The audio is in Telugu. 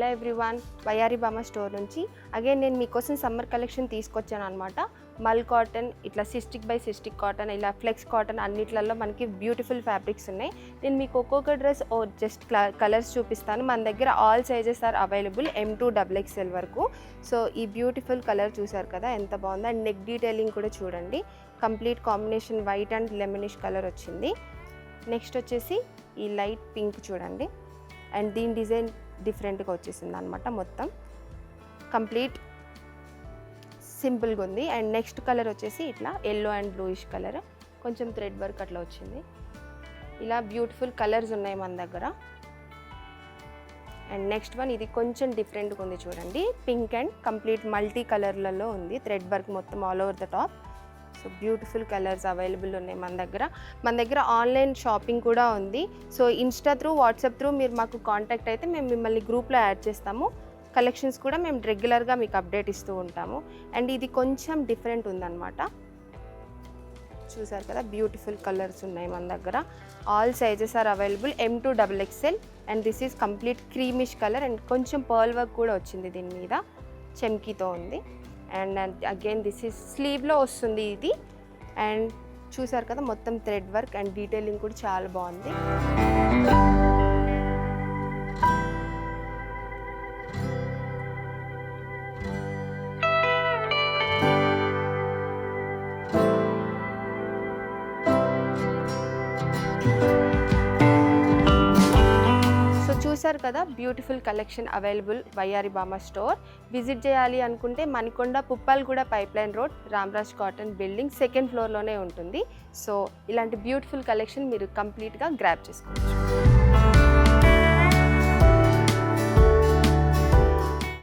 హలో ఎవ్రీవన్, వయారి బామా స్టోర్ నుంచి అగైన్ నేను మీకోసం సమ్మర్ కలెక్షన్ తీసుకొచ్చాను అనమాట. మల్ కాటన్, ఇట్లా సిస్టిక్ బై సిస్టిక్ కాటన్, ఇలా ఫ్లెక్స్ కాటన్ అన్నిట్లలో మనకి బ్యూటిఫుల్ ఫ్యాబ్రిక్స్ ఉన్నాయి. నేను మీకు ఒక్కొక్క డ్రెస్ జస్ట్ కలర్స్ చూపిస్తాను. మన దగ్గర all sizes are available, M2 XXL వరకు. సో ఈ బ్యూటిఫుల్ కలర్ చూసారు కదా ఎంత బాగుందో. అండ్ నెక్ డీటెయిలింగ్ కూడా చూడండి, complete combination white and lemonish colour వచ్చింది. నెక్స్ట్ వచ్చేసి ఈ లైట్ పింక్ చూడండి, అండ్ దీని డిజైన్ డిఫరెంట్గా వచ్చేసింది అనమాట. మొత్తం కంప్లీట్ సింపుల్గా ఉంది. అండ్ నెక్స్ట్ కలర్ వచ్చేసి ఇట్లా ఎల్లో అండ్ బ్లూయిష్ కలర్, కొంచెం థ్రెడ్ వర్క్ అట్లా వచ్చింది. ఇలా బ్యూటిఫుల్ కలర్స్ ఉన్నాయి మన దగ్గర. అండ్ నెక్స్ట్ వన్ ఇది కొంచెం డిఫరెంట్గా ఉంది చూడండి, పింక్ అండ్ కంప్లీట్ మల్టీ కలర్లలో ఉంది, థ్రెడ్ వర్క్ మొత్తం all over the top. So beautiful colours available ఉన్నాయి మన దగ్గర ఆన్లైన్ షాపింగ్ కూడా ఉంది. So Insta through, WhatsApp through మీరు మాకు కాంటాక్ట్ అయితే మేము మిమ్మల్ని గ్రూప్లో యాడ్ చేస్తాము. కలెక్షన్స్ కూడా మేము రెగ్యులర్గా మీకు అప్డేట్ ఇస్తూ ఉంటాము. అండ్ ఇది కొంచెం డిఫరెంట్ ఉందన్నమాట. చూసారు కదా, బ్యూటిఫుల్ కలర్స్ ఉన్నాయి మన దగ్గర. All sizes are available, M2 XXL. And this is complete creamish colour and కొంచెం పర్ల్ వర్క్ కూడా వచ్చింది దీని మీద, చెమ్కీతో ఉంది. అండ్ అగైన్ దిస్ ఈజ్ స్లీవ్లో వస్తుంది ఇది. అండ్ చూసారు కదా మొత్తం థ్రెడ్ వర్క్ అండ్ డీటెయిలింగ్ కూడా చాలా బాగుంది. చూసారు కదా, బ్యూటిఫుల్ కలెక్షన్ అవైలబుల్ వయారి బామా స్టోర్. విజిట్ చేయాలి అనుకుంటే Manikonda Puppalguda pipeline road, Ramraj cotton building, second ఫ్లోర్లోనే ఉంటుంది. సో ఇలాంటి బ్యూటిఫుల్ కలెక్షన్ మీరు కంప్లీట్గా గ్రాబ్ చేసుకోవచ్చు.